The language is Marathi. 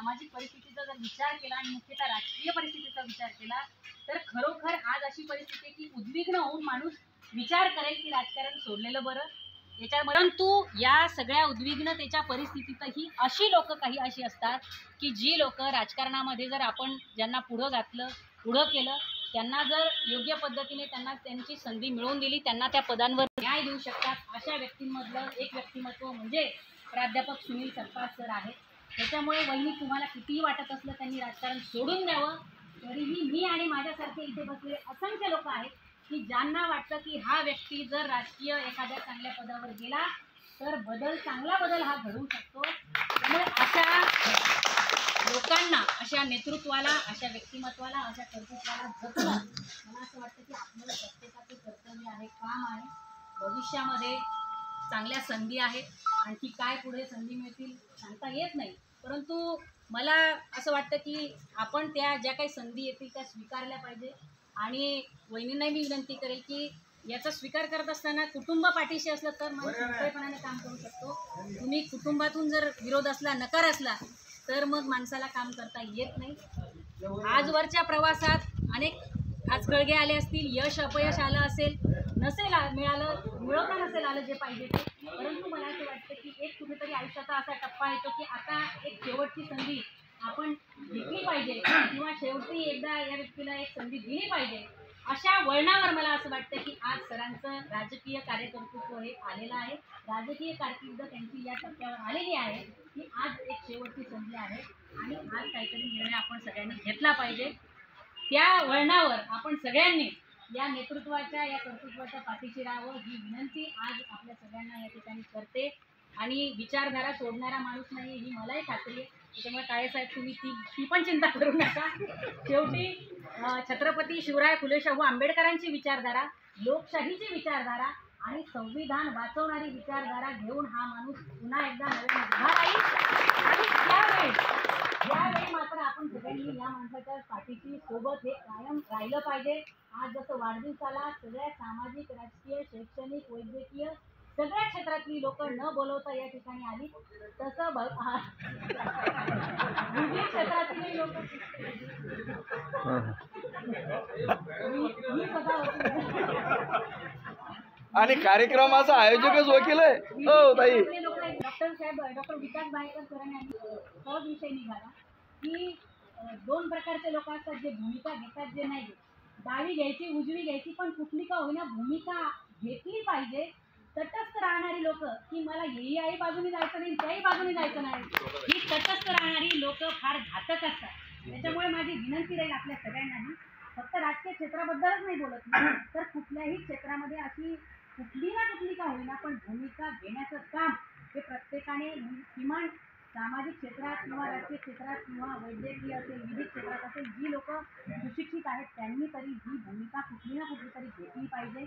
सामाजिक परिस्थितीचा जर विचार केला आणि मुख्यतः राजकीय परिस्थितीचा विचार केला तर खरोखर आज अशी परिस्थिती आहे की उद्विग्न होऊन माणूस विचार करेल की राजकारण सोडलेलं बरं याच्या। परंतु या सगळ्या उद्विग्नतेच्या परिस्थितीतही अशी लोक काही अशी असतात की जी लोक राजकारणामध्ये जर आपण ज्यांना पुढं घातलं पुढं केलं त्यांना जर योग्य पद्धतीने त्यांना त्यांची संधी मिळवून दिली त्यांना त्या पदांवर न्याय देऊ शकतात अशा व्यक्तींमधलं एक व्यक्तिमत्व म्हणजे प्राध्यापक सुनील सपकाळ सर आहेत। त्याच्यामुळे वहिनी तुम्हाला कितीही वाटत असलं त्यांनी राजकारण सोडून द्यावं तरीही मी आणि माझ्यासारखे इथे बसलेले असंख्य लोक आहेत की ज्यांना वाटतं की हा व्यक्ती जर राजकीय एखाद्या चांगल्या पदावर गेला तर चांगला बदल हा घडवू शकतो। त्यामुळे अशा लोकांना अशा नेतृत्वाला अशा व्यक्तिमत्वाला अशा कर्तृत्वाला जपणं मला असं वाटतं की आपलं प्रत्येकाचं कर्तव्य आहे काम आहे। भविष्यामध्ये चांगल्या संधी आहेत आणखी काय पुढे संधी मिळतील सांगता येत नाही परंतु मला असं वाटतं की आपण त्या ज्या काही संधी येतील त्या स्वीकारल्या पाहिजे आणि वहिनींनाही मी विनंती करेल की याचा स्वीकार करत असताना कुटुंब पाठीशी असलं तर माणूस मोकळेपणाने काम करू शकतो। तुम्ही कुटुंबातून जर विरोध असला नकार असला तर मग माणसाला काम करता येत नाही। आजवरच्या प्रवासात अनेक आजकळगे आले असतील यश अपयश आलं असेल नसेल मिळवता नसेल आलं जे पाहिजे ते परंतु मला असं वाटतं की एक कुठेतरी आयुष्याचा असा टप्पा येतो की आता एक शेवटची संधी आपण घेतली पाहिजे किंवा शेवटी एकदा या व्यक्तीला एक संधी दिली पाहिजे। अशा वळणावर मला असं वाटतं की आज सरांचं राजकीय कार्यकर्तृत्व हे आलेलं आहे। राजकीय कारकीर्द त्यांची या टप्प्यावर आलेली आहे की आज एक शेवटची संधी आहे आणि आज काहीतरी निर्णय आपण सगळ्यांनी घेतला पाहिजे। त्या वळणावर आपण सगळ्यांनी या नेतृत्वाच्या या कर्तृत्वाच्या पाठीशी राहावं ही विनंती आज आपल्या सगळ्यांना या ठिकाणी करते आणि विचारधारा सोडणारा माणूस नाही ही मलाही खात्री आहे। त्याच्यामुळे काळेसाहेब तुम्ही ती पण चिंता करू नका। शेवटी छत्रपती शिवराय फुले शाहू आंबेडकरांची विचारधारा लोकशाहीची विचारधारा आणि संविधान वाचवणारी विचारधारा घेऊन हा माणूस पुन्हा एकदा नव्याने उभा राहील आणि त्यावेळी मात्र आपण सगळ्यांनी या माणसाच्या पाठीशी सोबत हे कायम राहिलं पाहिजे। आज जसं वाढदिवसाला सगळ्या सामाजिक राजकीय शैक्षणिक वैद्यकीय सगळ्या क्षेत्रातली लोक न बोलवता या ठिकाणी आली तसं विविध क्षेत्रातील लोक आणि कार्यक्रमाचा आयोजकच वकील आहे हो ताई डॉक्टर साहेब डॉक्टर विकास बायकर सरांनी सहज विषय निघाला की दोन प्रकारचे लोक असतात जे भूमिका घेतात जे नाही घेत। डावी घ्यायची उजवी घ्यायची पण कुठली का होईना भूमिका घेतली पाहिजे। तटस्थ राहणारी लोक की मला याही बाजूने जायचं नाही त्याही बाजूने जायचं नाही ही तटस्थ राहणारी लोक फार घातक असतात। त्याच्यामुळे माझी विनंती राहील आपल्या सगळ्यांनाही फक्त राजकीय क्षेत्राबद्दलच नाही बोलत मी तर कुठल्याही क्षेत्रामध्ये अशी कुठली ना कुठली का होईना पण भूमिका घेण्याचं काम हे प्रत्येकाने किमान सामाजिक क्षेत्रात किंवा राजकीय क्षेत्रात किंवा वैद्यकीय असेल विविध क्षेत्रात असेल जी लोक सुशिक्षित आहेत त्यांनी तरी ही भूमिका कुठली ना कुठली तरी घेतली पाहिजे।